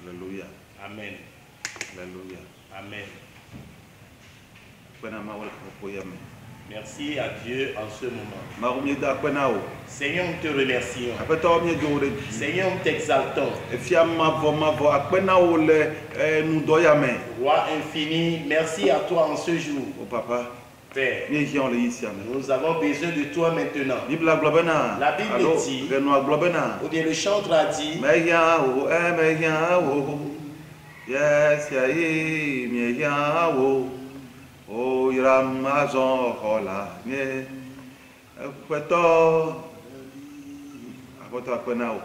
Alléluia. Amen. Alléluia. Amen. Merci à Dieu en ce moment. Seigneur, nous te remercions. Seigneur, nous t'exaltons. Roi infini, merci à toi en ce jour. Papa. Père, nous avons besoin de toi maintenant. La Bible dit, ou bien le chantre a dit, yes, oh, Ramazon, hola, ne, Peto, Apoto Apenao,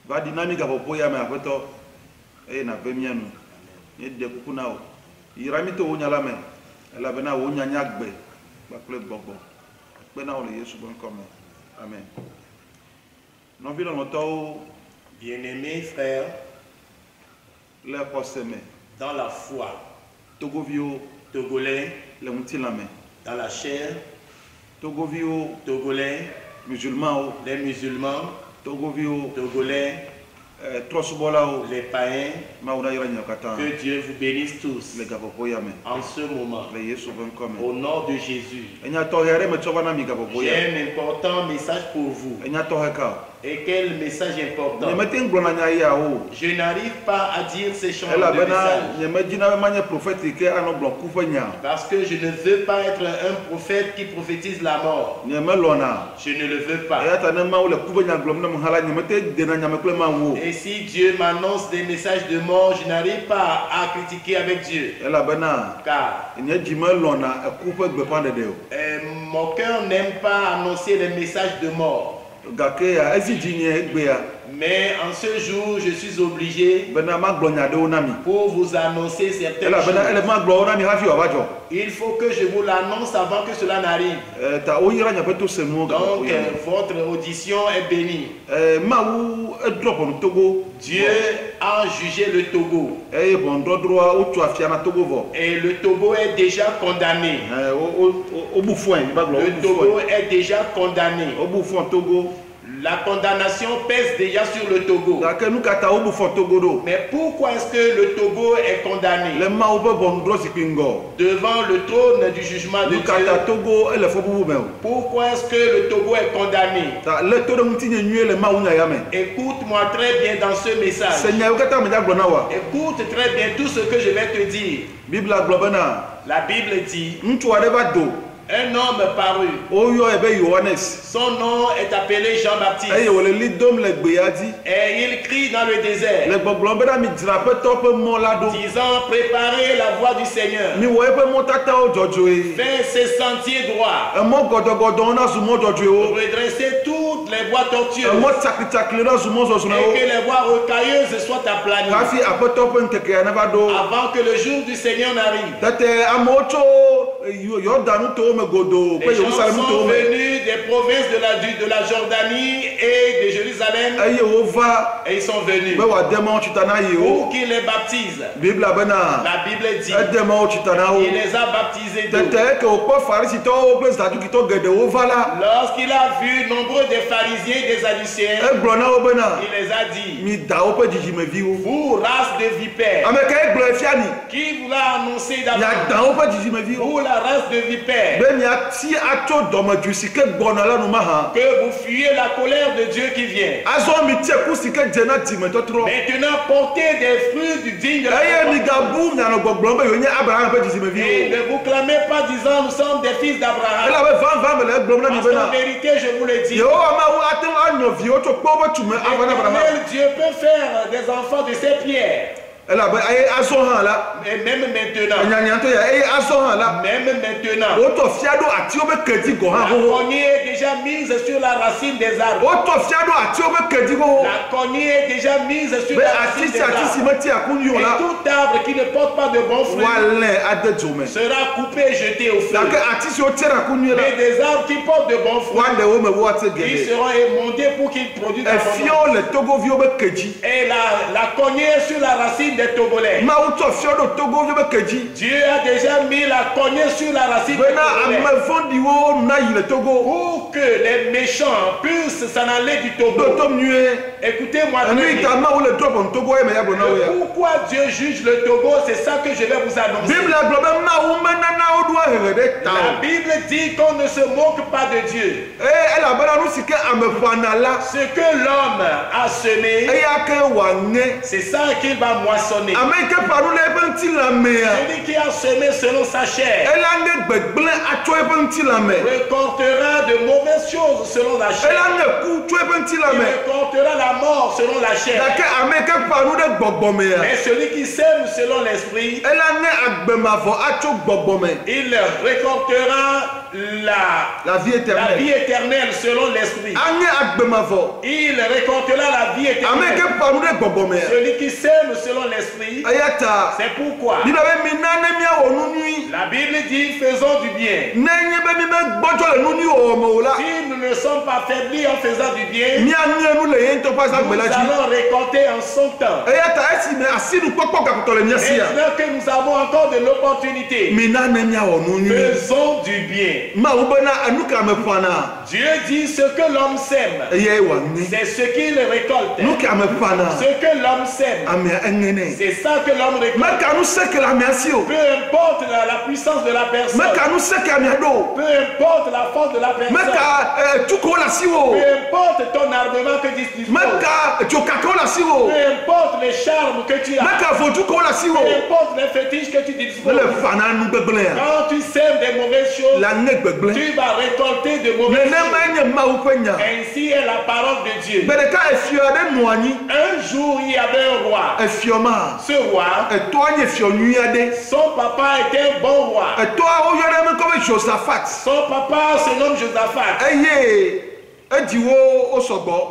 va dynamique à Popoya, mais Apoto, et na Vemiano, et de Punao, Iramito Unyalame, et la Bena Unyanyagbe, Bacle Bobo, Benao, les Yesubon comme. Amen. Nous vivons longtemps, bien-aimés frères, dans la foi, Togovio, Togolais, dans la chair, Togovio, Togolais, musulmans, les musulmans, Togovio, Togolais, les païens, que Dieu vous bénisse tous en ce moment. Au nom de Jésus, j'ai un important message pour vous. Et quel message important? Je n'arrive pas à dire ces choses de message. Parce que je ne veux pas être un prophète qui prophétise la mort. Je ne le veux pas. Et si Dieu m'annonce des messages de mort, je n'arrive pas à critiquer avec Dieu. Car mon cœur n'aime pas annoncer les messages de mort. Mais en ce jour, je suis obligé pour vous annoncer certaines choses. Il faut que je vous l'annonce avant que cela n'arrive. Donc, votre audition est bénie. Dieu a jugé le Togo. Et le Togo est déjà condamné. Le Togo est déjà condamné. La condamnation pèse déjà sur le Togo. Mais pourquoi est-ce que le Togo est condamné? Devant le trône du jugement de Dieu. Pourquoi est-ce que le Togo est condamné? Écoute-moi très bien dans ce message. Écoute très bien tout ce que je vais te dire. La Bible dit, un homme parut. Son nom est appelé Jean-Baptiste. Et il crie dans le désert, disant, préparez la voie du Seigneur. Fais ses sentiers droits. Redressez toutes les voies tortueuses. Et que les voies rocailleuses soient aplanies. Avant que le jour du Seigneur n'arrive. Les gens sont venus des provinces de la Jordanie et de Jérusalem. Et ils sont venus pour qu'il les baptise. La Bible dit il les a baptisés d'eau. Lorsqu'il a vu nombreux des pharisiens et des sadducéens, il les a dit, vous race de vipères, qui vous l'a annoncé d'abord, vous la race de vipères, que vous fuyez la colère de Dieu qui vient. Maintenant portez des fruits du digne de la foi. Et ne vous clamez pas disant nous sommes des fils d'Abraham. Parce qu'en vérité je vous le dis, Dieu peut faire des enfants de ces pierres. Et même maintenant, la cognée est déjà mise sur la racine des arbres. La cognée est déjà mise sur la racine des arbres. Et tout arbre qui ne porte pas de bons fruits sera coupé et jeté au feu. Mais des arbres qui portent de bons fruits, ils seront émondés pour qu'ils produisent abondamment. Et la cognée est sur la racine des Togolais. Dieu a déjà mis la cognée sur la racine des Togolais pour que les méchants puissent s'en aller du Togo. Écoutez-moi bien. Pourquoi Dieu juge le Togo, c'est ça que je vais vous annoncer. La Bible dit qu'on ne se moque pas de Dieu. Ce que l'homme a semé, c'est ça qu'il va moissonner. Celui qui a semé selon sa chair récoltera de mauvaises choses selon la chair. Il récoltera la mort selon la chair. Mais celui qui sème selon l'esprit, il récoltera la vie éternelle selon l'esprit. Il récoltera la vie éternelle. Celui qui sème selon l'esprit, c'est pourquoi la Bible dit faisons du bien. Si nous ne sommes pas faiblis en faisant du bien, nous allons récolter en son temps. Maintenant que nous avons encore de l'opportunité, faisons du bien. Dieu dit ce que l'homme sème, c'est ce qu'il récolte. Ce que l'homme sème, c'est ça que l'homme récolte. Peu importe la puissance de la personne, peu importe la force de la personne, peu importe ton armement que tu disposes, peu importe les charmes que tu as, peu importe les fétiches que tu disposes, quand tu sèmes des mauvaises choses, tu vas récolter de mauvaises choses. Ainsi est la parole de Dieu. Un jour, il y avait un roi. Ce roi, son papa était un bon roi. Son papa se nomme Josaphat.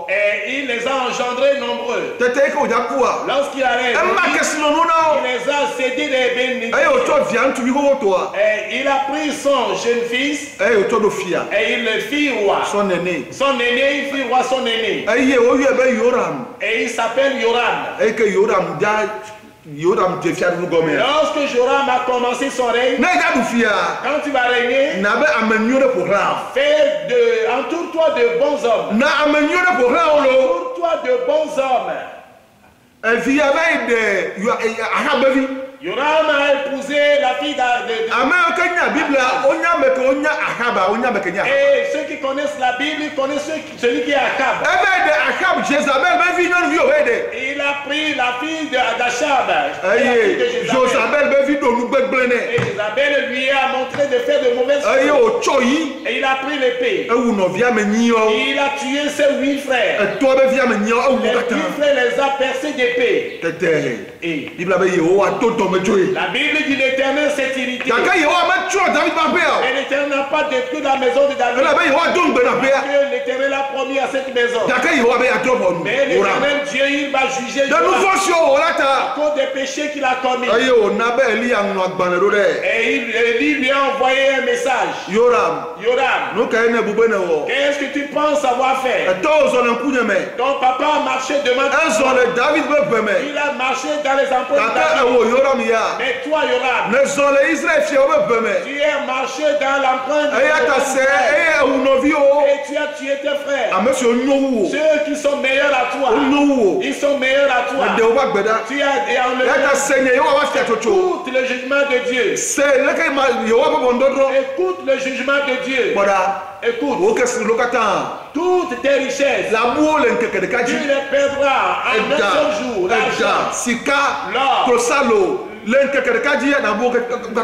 Et il les a engendrés nombreux. Lorsqu'il arrive, il les a cédés des bénédictions. Et il a pris son jeune fils et il le fit roi. Son aîné, il fit roi son aîné. Et il s'appelle Yoram. Lorsque Joram a commencé son règne, quand tu vas régner, entoure-toi de bons hommes. Entoure-toi de bons hommes. Yoram a épousé la fille de et ceux qui connaissent la Bible connaissent celui qui est Achab. Et il a pris la fille d'Achab. Et Josabel lui a montré de faire de mauvaises choses. Et il a pris l'épée. Et il a tué ses 8 frères. Les 8 frères les a percés d'épée. Et la Bible dit l'Éternel s'est irrité. Et l'Éternel n'a pas détruit la maison de David. L'Éternel a promis à cette maison. Mais l'Éternel Dieu, il va juger à cause des péchés qu'il a commis. Et il lui a envoyé un message. Yoram, qu'est-ce que tu penses avoir fait? Ton papa a marché devant toi. Il a marché dans les empreintes de David. Mais toi, Yoram, tu as marché dans l'empreinte de et tu as tué tes frères. Ceux qui sont meilleurs à toi, ils sont meilleurs à toi. Tu as enlevé tout le jugement de Dieu. Écoute le jugement de Dieu. Écoute, toutes tes richesses, tu les perdras en un seul jour. L'argent, l'or,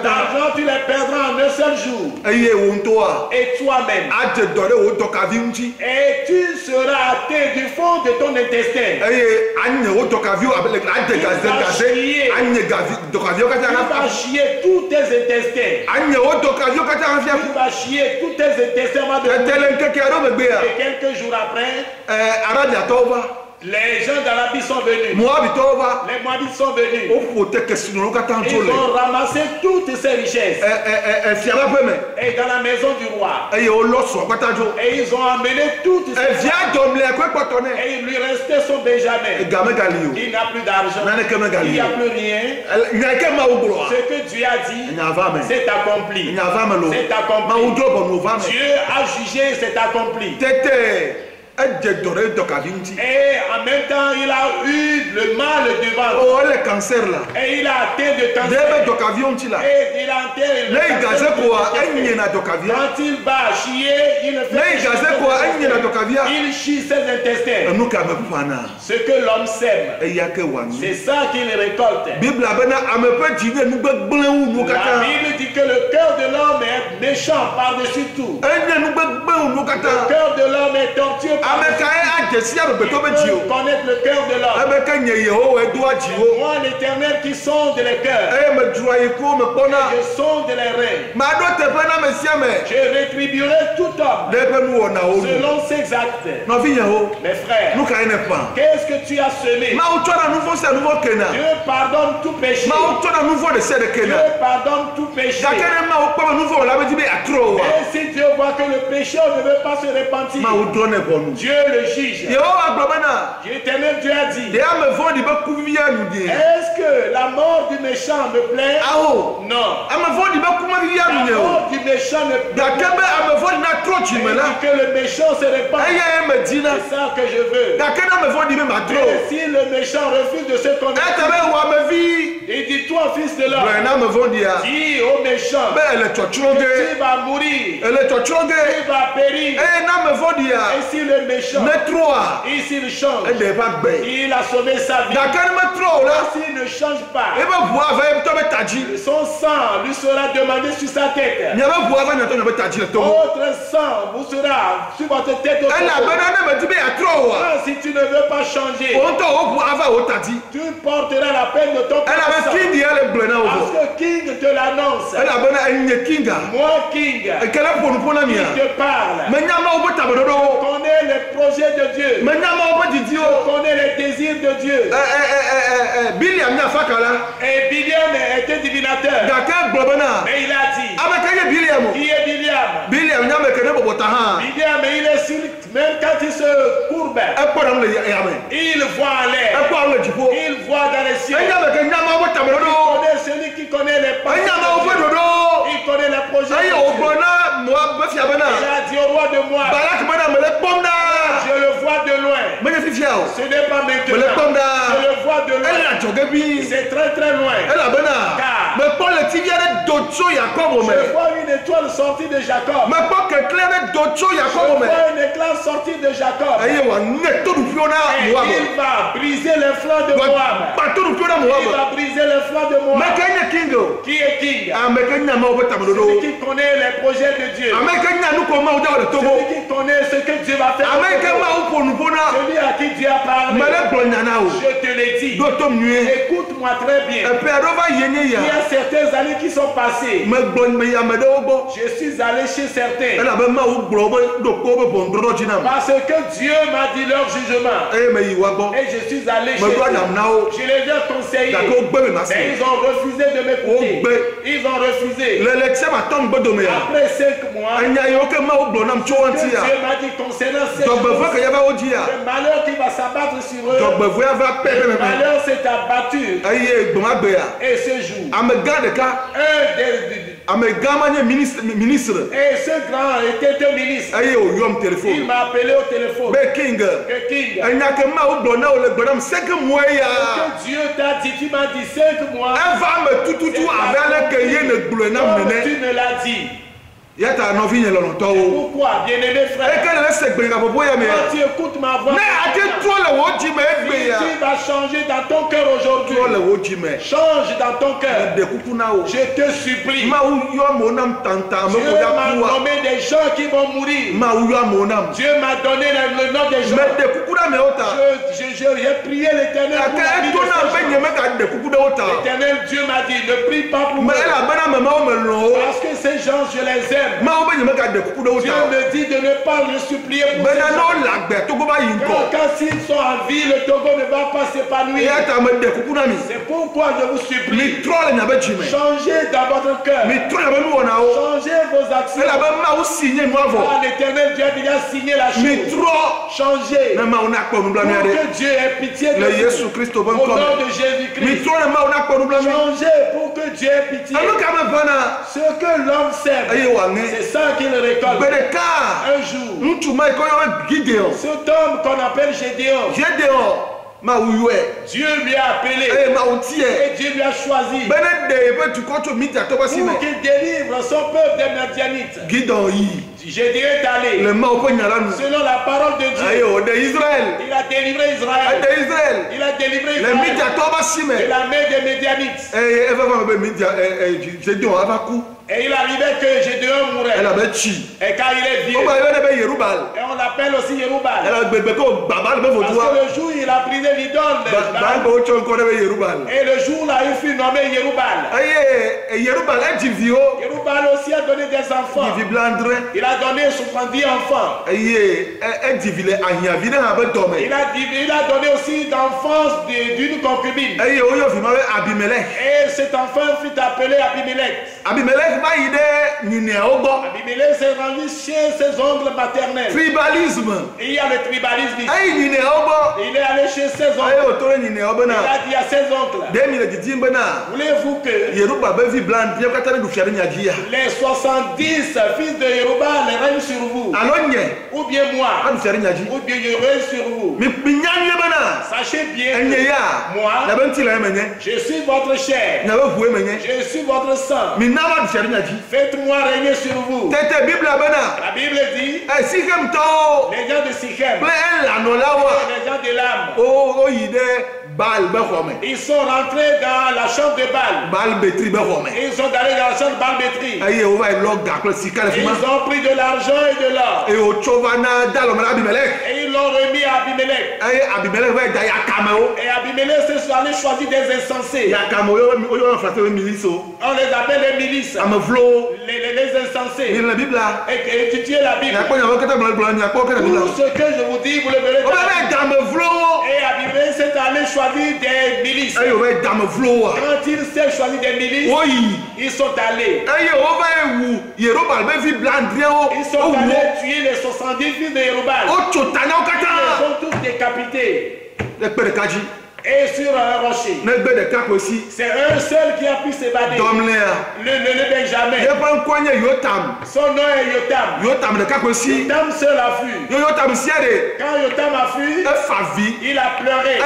L'argent, tu les perdras en un seul jour. Et toi-même. Et tu seras atteint du fond de ton intestin. Tu vas chier tous tes intestins. Tu vas chier tous tes intestins. Et quelques jours après, les gens d'Arabie sont venus. Les Moabites sont venus. Ils ont ramassé toutes ces richesses. Et dans la maison du roi. Et ils ont amené toutes ces richesses. Et il lui restait son Benjamin. Il n'a plus d'argent. Il n'y a plus rien. Ce que Dieu a dit, c'est accompli. C'est accompli. Dieu a jugé, c'est accompli. Et en même temps, il a eu le mal devant. Et il a atteint de cancer. Et il a atteint le cancer. Quand il va chier, il chie ses intestins. Ce que l'homme sème, c'est ça qu'il récolte. La Bible dit que le cœur de l'homme est méchant par-dessus tout. Le cœur de l'homme est tortueux. Connaître le cœur de l'homme. Moi, l'Éternel qui sonde les cœurs. Je sonde les reins. Je rétribuerai tout homme selon ses actes. Mes frères, qu'est-ce que tu as semé? Dieu pardonne tout péché. Dieu pardonne tout péché. Et si Dieu voit que le pécheur ne veut pas se repentir, Dieu le juge. L'Éternel Dieu a dit, est-ce que la mort du méchant me plaît? Non. La mort du méchant ne plaît pas. Que le méchant se répand. C'est ça que je veux. Et si le méchant refuse de se convertir, il dit, toi fils de l'homme, dis au méchant que tu vas mourir, tu vas périr. Et si le méchant, et s'il change, il a sauvé sa vie. S'il ne change pas, son sang lui sera demandé sur sa tête. Votre sang vous sera sur votre tête. Si tu ne veux pas changer, tu porteras la peine de ton sang. Parce que King te l'annonce. Moi, King, qui te parle, je connais les projets de Dieu. Je connais les désirs de Dieu. Et Biliam était divinateur. Mais il a dit, qui est Biliam? Biliam, il est sur, même quand il se courbe, il voit en l'air. Il voit dans les cieux. Il connaît celui qui connaît les pensées. Il connaît les projets de Dieu. Il a dit au roi de Moab, je le vois de loin. Ce n'est pas maintenant. Je le vois de loin. C'est très très loin. Car je vois une étoile sortie de Jacob. Je vois une éclat sortie de Jacob. Et il va briser les flancs de Moab. Il va briser les flancs de Moab. Qui est King? Celui qui connaît les projets de Dieu. Celui qui connaît ce que Dieu va faire. Celui à qui Dieu a parlé. Je te l'ai dit. Écoute-moi très bien. Il y a certaines années qui sont passées. Je suis allé chez certains. Parce que Dieu m'a dit leur jugement. Et je suis allé chez eux. Je les ai conseillés. Mais ils ont refusé de m'écouter. Ils ont refusé. Après 5 mois, Dieu m'a dit concernant ces choses, le malheur qui va s'abattre sur eux, le malheur s'est abattu. Et ce jour, et ce grand était un ministre. Il m'a appelé au téléphone. King, que Dieu t'a dit, tu m'as dit 5 mois. Tu me l'as dit. Pourquoi, bien-aimé frère? Quand tu écoutes ma voix, si tu vas changer dans ton cœur aujourd'hui, change dans ton cœur. Je te supplie. Dieu m'a nommé des gens qui vont mourir. Dieu m'a donné le nom des gens. J'ai prié l'Éternel pour la vie de ces gens. L'Éternel Dieu m'a dit, ne prie pas pour moi. Parce que ces gens, je les aime. Dieu me dit de ne pas le supplier pour ces gens. Quand s'ils sont en vie, le Togo ne va pas s'épanouir. C'est pourquoi je vous supplie. Changez dans votre cœur. Changez vos actions. L'Éternel Dieu a déjà signé la chose. Changez. Pour que Dieu ait pitié de vous. Au nom de Jésus-Christ. Changez pour que Dieu ait pitié. Ce que l'homme sème, c'est ça qu'il récolte. Un jour, cet homme qu'on appelle Gédéon, Dieu lui a appelé et Dieu lui a choisi pour qu'il délivre son peuple des Madianites. Gédéon est allé selon la parole de Dieu. Il a délivré Israël. Il a délivré Israël de la main des Médianites. Et il arrivait que Gédéon mourait. Et quand il est vieux, et on l'appelle aussi Yerubal. Parce que le jour où il a brisé l'idole de Baal, et le jour là il fut nommé Yerubal. Yerubal aussi a donné des enfants. Il a donné 70 enfants. Il a donné aussi d'enfance d'une concubine. Et cet enfant fut appelé Abimelech. Abimelech s'est rendu chez ses oncles maternels. Tribalisme. Et il y a le tribalisme ici. Il est allé chez ses oncles. Il a dit à ses oncles, voulez-vous que les 70 fils de Yerubal règnent sur vous? Ou bien moi? Ou bien je règne sur vous? Sachez bien que moi, je suis votre chair. Je suis votre sang. Faites-moi régner sur vous. La Bible dit, les gens de Sichem, les gens de l'âme, ils sont rentrés dans la chambre de Baal. Ils sont allés dans la chambre de Baal-Bétri. Ils ont pris de l'argent et de l'or. Et ils l'ont remis à Abimelech. Et Abimelech s'est allé choisir des insensés. On les appelle les milices. Les insensés. Et étudiez la Bible. Tout ce que je vous dis, vous le verrez. Et Abimelech s'est allé choisir des milices. Quand il s'est choisi des milices, ils sont allés. Ils sont allés tuer les 70 fils de Yerubal. Ils sont tous décapités. Et sur un rocher. C'est un seul qui a pu s'évader. Le Benjamin. Son nom est Yotam. Yotam seul a fui. Quand Yotam a fui, il a pleuré.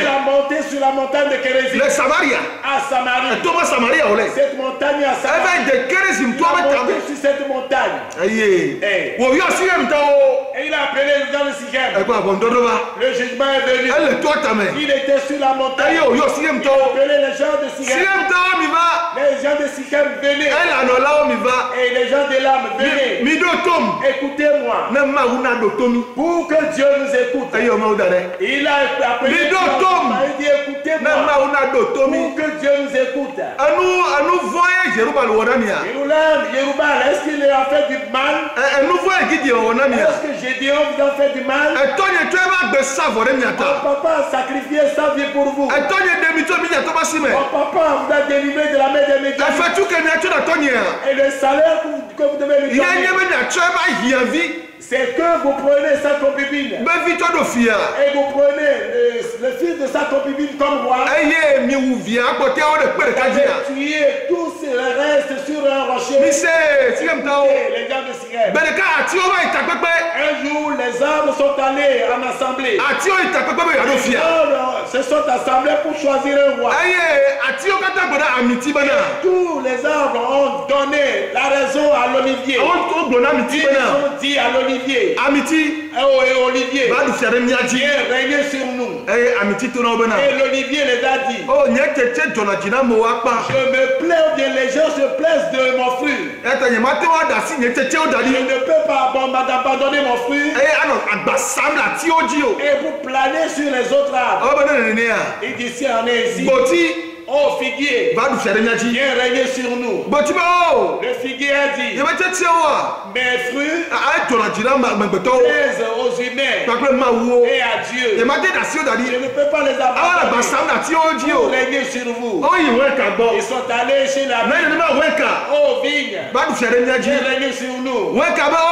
Il a monté sur la montagne de Kérézim. À Samarie. Cette montagne à Samarie. Il a monté sur cette montagne. Et il a appelé les gens de Sichem. Le jugement est venu. Il était sur la montagne. Il a appelé les gens de Sichem. Les gens de Sichem venaient. Et les gens de l'âme venaient. Écoutez-moi. Pour que Dieu nous écoute. Il a appelé Dieu. Il dit écoutez-moi. Pour que Dieu nous écoute. Yerubal, est-ce qu'il a fait du mal? Est-ce que Gédéon vous a fait du mal? Mon papa a sacrifié sa vie pour vous. Mon papa vous a délivré de la main des médias. Et le salaire que vous devez lui donner, c'est que vous prenez sa concubine. Et vous prenez le fils de sa concubine comme roi. Et tuez tous les restes sur un rocher. Les gens de Sichem. Un jour, les arbres sont aller en assemblée. Atio itakpekpe be yado fia. Se sont assemblés pour choisir un roi. Aye, atio kata gbona amiti bana. Tous les arbres ont donné la raison à l'olivier. On gbona amiti bana. Ils ont dit à l'olivier. Amiti. Et Olivier. Ba du fiare miaji. Viens régner sur nous. Aye, amiti tono bana. Et l'olivier les a dit. Oh, nyetete dona jina mo apa. Je me plais ou bien les gens se plaisent de mon fruit. Eta nyemate wa dasi nyetete o dali. Je ne peux pas abandonner mon fruit. Aye, ano agbasam la ti oji o. Et vous planez sur les autres arbres. Oh, bana nene ya. Il dit si on est ici. Boti. Oh figuier. Ba du fiare miaji. Viens régner sur nous. Boti ba o. Le figuier a dit. Yemete wa. Mes fruits Aye, dona jina magbeto. plaisent aux humains Pakle ma wo. et à Dieu. Yemate dasi o dali. Je ne peux pas les Awa abandonner. agbasam la ti oji Pour o. régner sur vous. Oh, yi weka gbo. Ils sont allés chez la Nene vigne. ma weka. Oh vigne. Ba du fiare miaji. Viens régner sur nous. Weka ba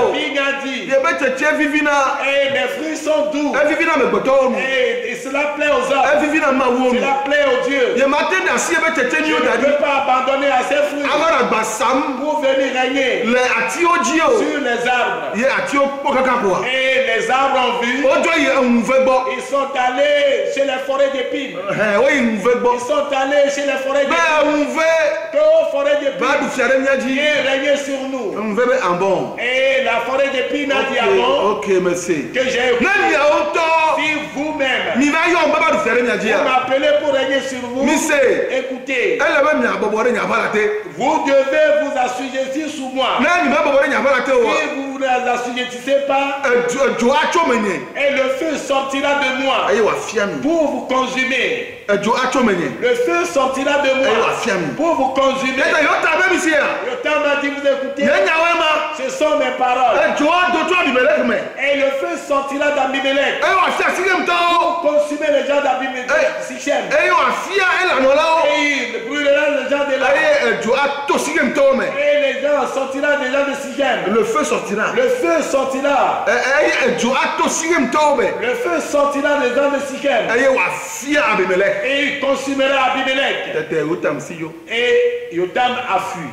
o. Vigne a dit. Yebete vivina. Et mes fruits sont doux. Vivina megbeto o. Et cela plaît aux hommes. Vivina ma wo. Cela plaît aux dieux. Yemate dasi yebete Je ni o ne dali. peux pas abandonner à ces fruits Awa agbasam pour venir régner le ati oji o. sur les arbres. Ye ati o pokaka kwa. Et les arbres ont vu. Ojo yi enve gbo. Ils sont allés chez les forêts d'épines. O yi enve gbo. Ils sont allés chez les forêts Be d'épines. enve. Que aux forêts Ba du d'épines, fiare miaji. viens régner sur nous. Enve be ambon. Et la forêt d'épines a dit avant Ok, merci. que j'ai Nani ya oto. si vous-même Mi va yo baba du fiare miaji vous ya. m'appelez pour régner sur vous, Mi se. écoutez, Ele be mi abobore nya bala te. vous devez vous assujettir sous moi. Nani me abobore nya bala te o. Si vous ne vous assujettissez pas, Ejo acho menye. et le feu sortira de moi Aye wa fia mi. pour vous consumer. Ejo acho menye. Le feu sortira de Aye wa moi fia mi. pour vous consumer. Eta yo ta be mi se ya. Yotam a dit, vous écoutez, Nya wema. ce sont mes paroles. Ejo do to bi melek me. Et le feu sortira d'Abimelech Aye wa fia sigem to. pour consumer les gens d'Abimelech, Sichem. Aye wa fia ela no la o. Et il brûlera les gens de là. Aye ejo ato sigem to me. Et les gens sortira des gens de Sichem. Le feu sortira. Le feu sortira. Aye ejo ato sigem to me. Le feu sortira des gens de Sichem. Aye wa fia abimelek. Et il consumera Abimelech. Tete utam si yo. Et Yotam a fui.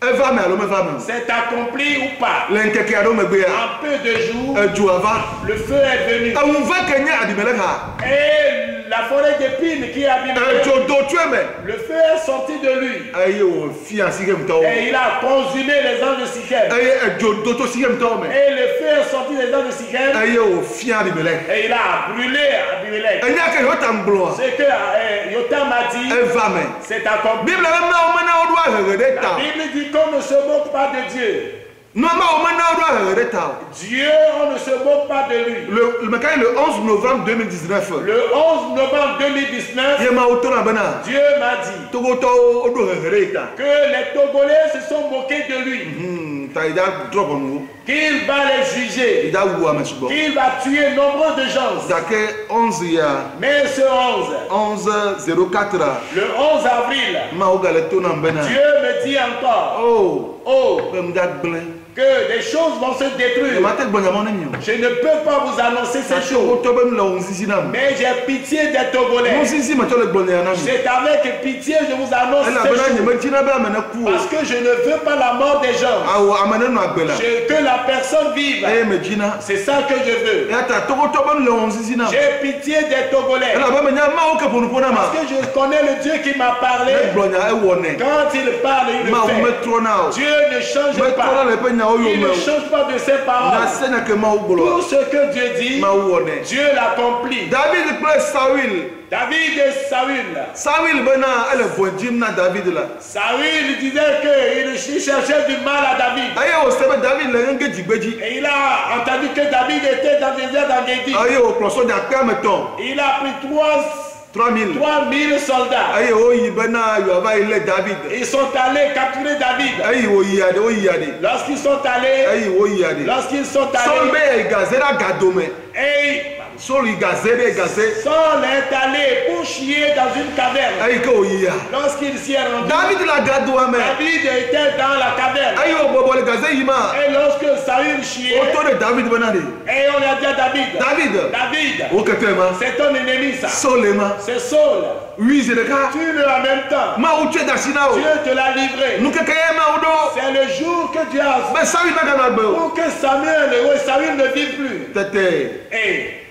Eva me alo me va me. C'est accompli ou pas? Lenkeke ado me gbe ya. En peu de jours, Ejo ava. le feu est venu. Awunve kenye abimelek ha. Et la forêt d'épines qui est Abimelech, Ejo do tue me. le feu est sorti de lui. Aye o fia sigem to. Et il a consumé les gens de Sichem. Aye ejo do to sigem to me. Et le feu est sorti des gens de Sichem. Aye o fia abimelek. Et il a brûlé Abimelech. Enya ke yo tam blo. Ce que Yotam a dit, Eva me. c'est accompli. Bible me na o me na o do ahegede La ta. Bible dit qu'on ne se moque pas de Dieu. No ma o me na o do ahegede ta. Dieu, on ne se moque pas de lui. Le mekai le 11 novembre 2019. Le 11 novembre 2019, Ye ma o to na bana. Dieu m'a dit Togo to o do ahegede ta. que les Togolais se sont moqués de lui, Ta ida drop on wo. qu'il va les juger, Ida wu amesugo. qu'il va tuer nombre de gens. Dake 11 ya. Mais ce 11, 11:04. le 11 avril, Ma o gale to na bana. Dieu me dit encore, Oh, oh, bem da gble. que des choses vont se E détruire. ma te gbonya mo nyo. Je ne peux pas vous annoncer ces O choses, to bem la on sisi na. mais j'ai pitié des Togolais. Mo sisi ma to le gbonya na mi. C'est avec pitié que je vous annonce Ela ces bana choses. nyeme tina ba mena ku. Parce que je ne veux pas la mort des gens. Awo amane no agbela. Que la personne vive. E me jina. C'est ça que je veux. Ya ta togo to bem la on sisi na. J'ai pitié des Togolais. Ela ba menya ma o ke ponu pona ma. Parce que je connais le Dieu qui m'a parlé. E gbonya e wone. Quand il parle, il Ma o le me fait. tro na o. Dieu ne change Me tro pas. le pe nya o yo Il me. ne change pas de ses Na paroles. sena ke ma o Tout gbo. ce que Dieu dit, Ma o wone. Dieu l'accomplit. David play Saul. David et Saül. Saul bena ele vonjim na David la. Saül disait qu'il cherchait du mal à David. Aye o sebe David le nge jigbeji. Et il a entendu que David était dans des désert d'Engedi. Aye o ploso da kameton. Il a pris 3000. 3000 soldats. Aye o yi bena yo ava ile David. Ils sont allés capturer David. Aye o yi ade o yi ade. Lorsqu'ils sont allés, Aye o yi ade. lorsqu'ils sont Saul allés, be gazera gadome. et Saul yi gazere gaze. Saul est allé pour chier dans une caverne. Aye ko yi ya. Lorsqu'il s'y est rendu, David la gado ame. David était dans la caverne. Aye o bobo le Et lorsque Saül chiait, et on a dit à David, c'est ton ennemi ça. C'est Saul. Oui, tu le en même temps. Dieu te l'a livré. C'est le jour que Dieu a pour que Saül ne vive plus. Et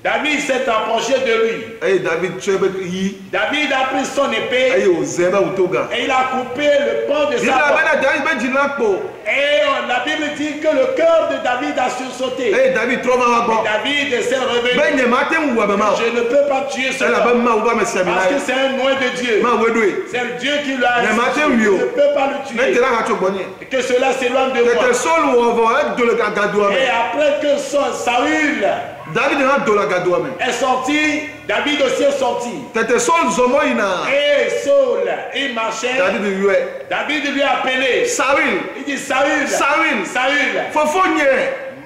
David s'est approché de lui. David a pris son épée et il a coupé le pan de sa peau. Et la Bible dit que le cœur de David a sursauté. Et David s'est revenu. Je ne peux pas tuer ce homme parce que c'est un loin de Dieu. C'est le Dieu qui l'a assis. Je ne peux pas le tuer. Et que cela s'éloigne de moi. Et après que Saül est sorti, David aussi est sorti. Et Saul, il marchait. David lui a appelé. Il dit Saül.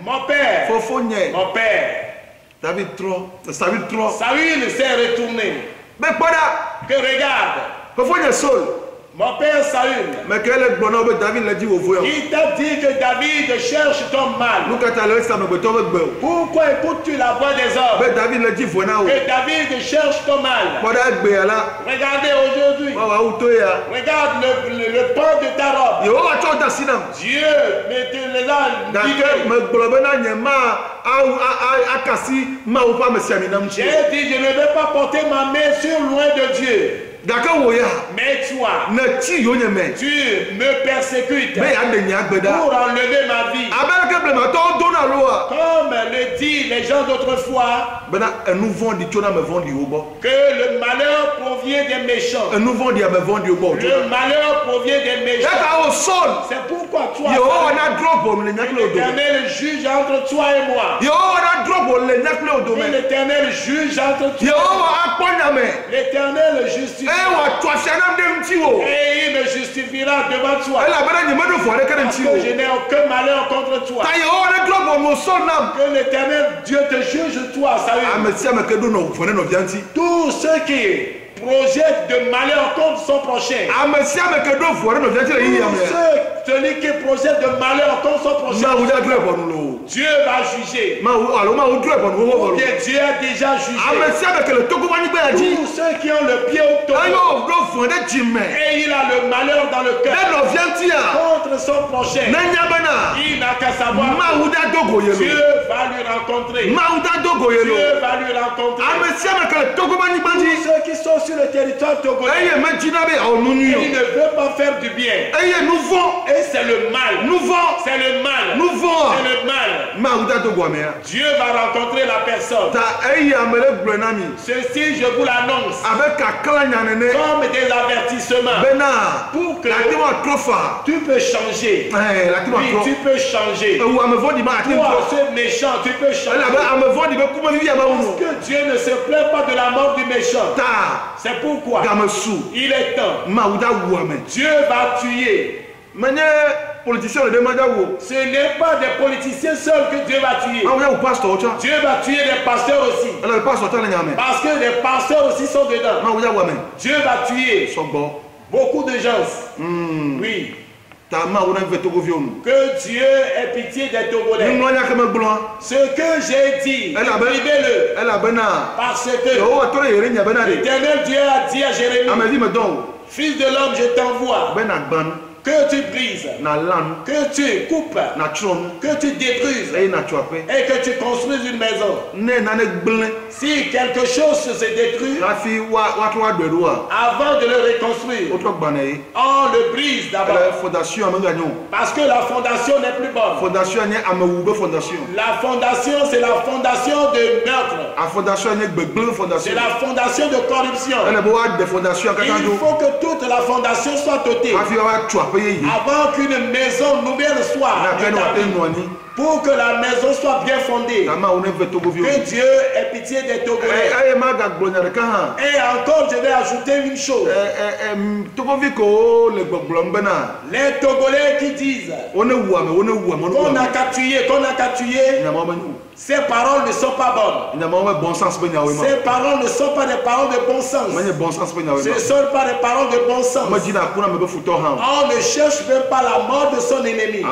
Mon père. Mon père. Saül s'est retourné. Que regarde. Mon père Saül, il t'a dit que David cherche ton mal. Pourquoi écoutes-tu la voix des hommes? Que David cherche ton mal. Regardez aujourd'hui. Regarde le pan de ta robe. Dieu les a J'ai dit, je ne vais pas porter ma main sur loin de Dieu. Mais toi, tu me persécutes pour enlever ma vie. Comme le disent les gens d'autrefois, que le malheur provient des méchants. Le malheur provient des méchants. C'est pourquoi toi, l'Éternel juge entre toi et moi. L'Éternel juge entre toi. L'Éternel justifie. Et il me justifiera devant toi. Parce que je n'ai aucun malheur contre toi. Que l'Éternel Dieu te juge toi, Saül. Tous ceux qui projettent de malheur contre son prochain. Celui qui projette de malheur contre son prochain. Dieu va juger. Ou bien Dieu a déjà jugé. Tous ceux qui ont le pied au taureau. Et il a le malheur dans le cœur contre son prochain. Il n'a qu'à savoir. Dieu va lui rencontrer. Dieu va lui rencontrer. Tous ceux qui sont sur le territoire togolais. Il ne veut pas faire du bien. Et c'est le mal. C'est le mal. C'est le mal. Dieu va rencontrer la personne. Ceci, je vous l'annonce. Comme des avertissements. Pour que tu peux changer. Oui, tu peux changer. Toi, ce méchant, tu peux changer. Parce que Dieu ne se plaît pas de la mort du méchant. C'est pourquoi il est temps. Dieu va tuer. Ce n'est pas des politiciens seuls que Dieu va tuer. Dieu va tuer des pasteurs aussi. Parce que les pasteurs aussi sont dedans. Dieu va tuer beaucoup de gens. Oui. Que Dieu ait pitié des Togolais. Ce que j'ai dit, écrivez-le. Parce que l'Éternel Dieu a dit à Jérémie, Fils de l'homme, je t'envoie que tu brises, que tu coupes, que tu détruises et que tu construises une maison. Si quelque chose se détruit, avant de le reconstruire, on le brise d'abord. Parce que la fondation n'est plus bonne. La fondation, c'est la fondation de meurtre. C'est la fondation de corruption. Il faut que toute la fondation soit ôtée avant qu'une maison nouvelle soit établie. pour que la maison soit bien fondée. Que Dieu ait pitié des Togolais. Et encore, je vais ajouter une chose. Les Togolais qui disent qu'on n'a qu'à tuer, ces paroles ne sont pas bonnes. Ces paroles ne sont pas des paroles de bon sens. Ce ne sont pas des paroles de bon sens. On ne cherche même pas la mort de son ennemi.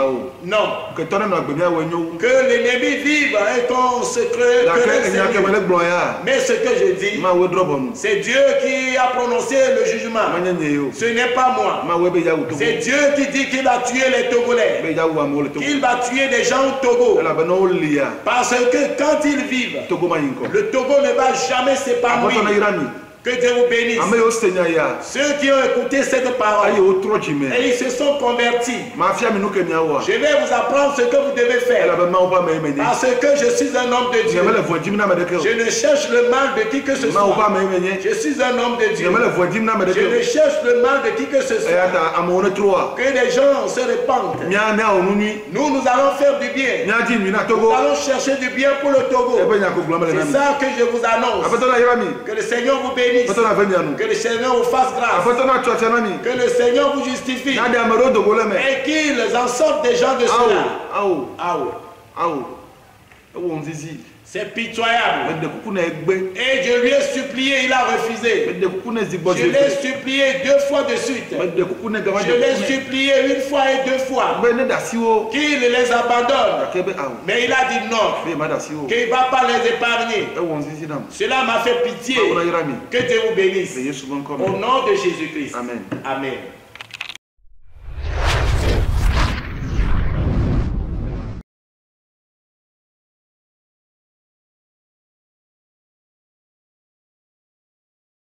Non. Que l'ennemi vive et qu'on se crée. Mais ce que je dis, c'est Dieu qui a prononcé le jugement. Ce n'est pas moi. C'est Dieu qui dit qu'il va tuer les Togolais. Qu'il va tuer des gens au Togo. Parce que quand ils vivent, le Togo ne va jamais s'épanouir. Que Dieu vous bénisse. Ceux qui ont écouté cette parole et ils se sont convertis, je vais vous apprendre ce que vous devez faire. Parce que je suis un homme de Dieu. Je ne cherche le mal de qui que ce soit. Je suis un homme de Dieu. Je ne cherche le mal de qui que ce soit. Que les gens se répandent. Nous allons faire du bien. Nous allons chercher du bien pour le Togo. C'est ça que je vous annonce. Que le Seigneur vous bénisse. Que le Seigneur vous fasse grâce. Que le Seigneur vous justifie. Et qu'ils en sortent des gens de cela. C'est pitoyable. Et je lui ai supplié, il a refusé. Je l'ai supplié 2 fois de suite. Je l'ai supplié 1 fois et 2 fois. Qu'il les abandonne. Mais il a dit non. Qu'il ne va pas les épargner. Cela m'a fait pitié. Que Dieu vous bénisse. Au nom de Jésus-Christ. Amen. Amen.